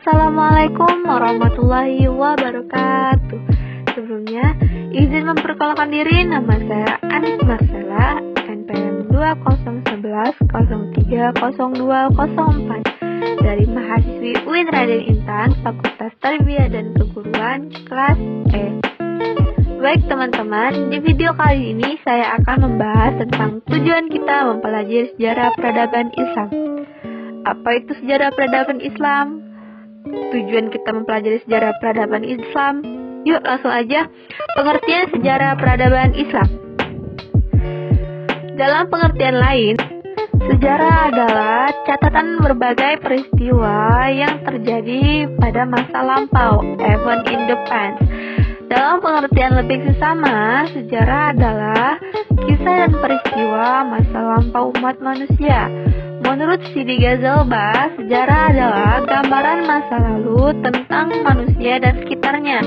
Assalamualaikum warahmatullahi wabarakatuh. Sebelumnya, izin memperkenalkan diri. Nama saya Anis Marcella, NPM 2011030204 dari mahasiswi UIN Raden Intan, Fakultas Tarbiyah dan Keguruan, kelas E. Baik teman-teman, di video kali ini saya akan membahas tentang tujuan kita mempelajari sejarah peradaban Islam. Apa itu sejarah peradaban Islam? Tujuan kita mempelajari sejarah peradaban Islam. Yuk langsung aja. Pengertian sejarah peradaban Islam. Dalam pengertian lain, sejarah adalah catatan berbagai peristiwa yang terjadi pada masa lampau, event in the past. Dalam pengertian lebih sesama, sejarah adalah kisah dan peristiwa masa lampau umat manusia. Menurut Sidi Ghazalbah, sejarah adalah gambaran masa lalu tentang manusia dan sekitarnya,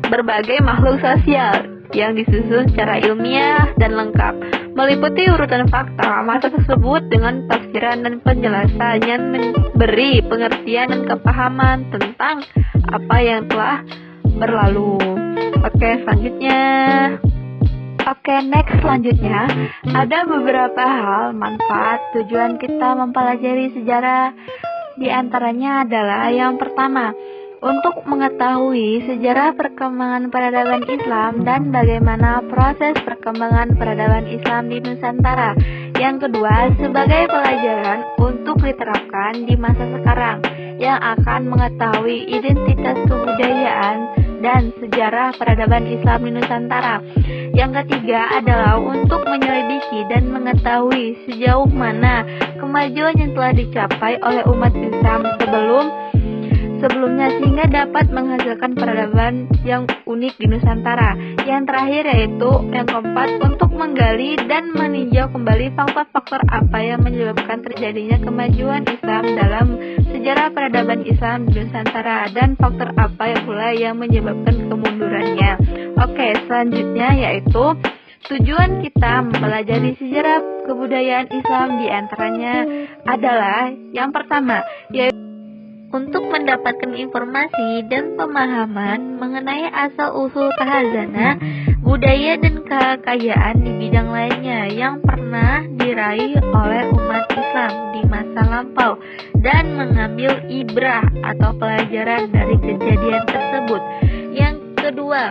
berbagai makhluk sosial yang disusun secara ilmiah dan lengkap, meliputi urutan fakta masa tersebut dengan tafsiran dan penjelasan yang memberi pengertian dan kepahaman tentang apa yang telah berlalu. Selanjutnya ada beberapa hal manfaat tujuan kita mempelajari sejarah. Di antaranya adalah yang pertama, untuk mengetahui sejarah perkembangan peradaban Islam dan bagaimana proses perkembangan peradaban Islam di Nusantara. Yang kedua, sebagai pelajaran untuk diterapkan di masa sekarang yang akan mengetahui identitas kebudayaan dan sejarah peradaban Islam di Nusantara. Yang ketiga adalah untuk menyelidiki dan mengetahui sejauh mana kemajuan yang telah dicapai oleh umat Islam sebelumnya sehingga dapat menghasilkan peradaban yang unik di Nusantara. Yang terakhir yaitu yang keempat, untuk menggali dan meninjau kembali faktor-faktor apa yang menyebabkan terjadinya kemajuan Islam dalam sejarah peradaban Islam di Nusantara dan faktor apa yang pula yang menyebabkan kemundurannya. Selanjutnya yaitu tujuan kita mempelajari sejarah kebudayaan Islam di antaranya adalah yang pertama, yaitu untuk mendapatkan informasi dan pemahaman mengenai asal-usul khazanah, budaya dan kekayaan di bidang lainnya yang pernah diraih oleh umat Islam di masa lampau dan mengambil ibrah atau pelajaran dari kejadian tersebut. Yang kedua,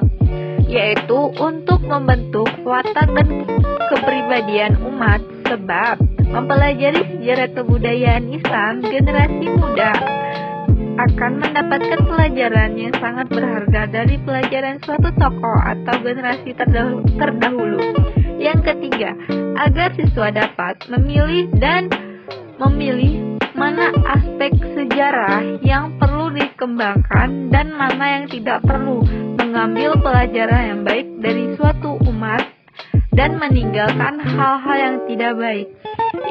yaitu untuk membentuk watak dan kepribadian umat, sebab mempelajari sejarah kebudayaan Islam, generasi muda akan mendapatkan pelajaran yang sangat berharga dari pelajaran suatu tokoh atau generasi terdahulu. Yang ketiga, agar siswa dapat memilih mana aspek sejarah yang perlu dikembangkan dan mana yang tidak perlu, mengambil pelajaran yang baik dari suatu umat dan meninggalkan hal-hal yang tidak baik.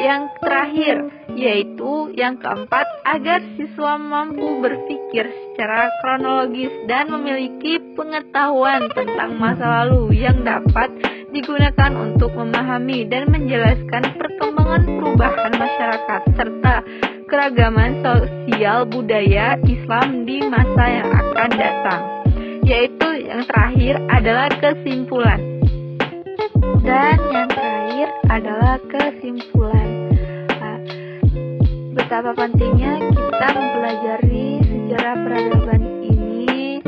Yang terakhir, yaitu yang keempat, agar siswa mampu berpikir secara kronologis dan memiliki pengetahuan tentang masa lalu yang dapat digunakan untuk memahami dan menjelaskan perkembangan perubahan masyarakat serta keragaman sosial budaya Islam di masa yang akan datang. Yaitu yang terakhir adalah kesimpulan. Dan yang terakhir adalah kesimpulan. Betapa pentingnya kita mempelajari sejarah peradaban ini,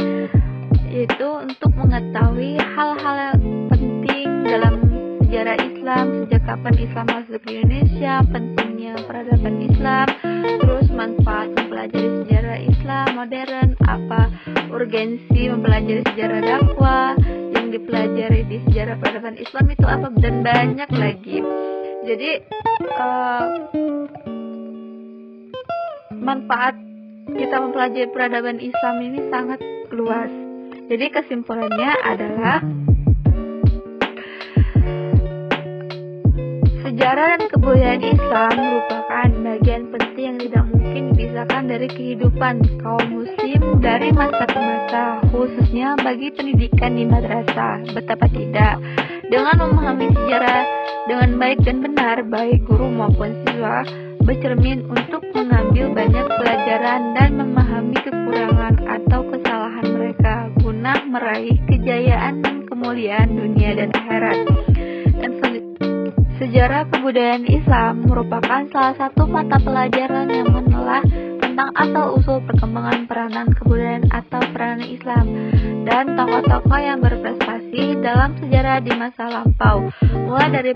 yaitu untuk mengetahui hal-hal yang penting dalam sejarah Islam, sejak kapan Islam masuk ke Indonesia, pentingnya peradaban Islam, terus manfaat mempelajari sejarah Islam modern, apa urgensi mempelajari sejarah dakwah yang dipelajari di sejarah peradaban Islam itu apa, dan banyak lagi. Jadi manfaat kita mempelajari peradaban Islam ini sangat luas. Jadi kesimpulannya adalah sejarah dan kebudayaan Islam merupakan bagian penting yang tidak mungkin dipisahkan dari kehidupan kaum muslim dari masa ke masa, khususnya bagi pendidikan di madrasah. Betapa tidak, dengan memahami sejarah dengan baik dan benar, baik guru maupun siswa bercermin untuk mengambil banyak pelajaran dan memahami kekurangan atau kesalahan mereka guna meraih kejayaan dan kemuliaan dunia dan akhirat. Dan sejarah kebudayaan Islam merupakan salah satu mata pelajaran yang menelah tentang asal-usul perkembangan peranan kebudayaan atau peranan Islam dan tokoh-tokoh yang berprestasi dalam sejarah di masa lampau, mulai dari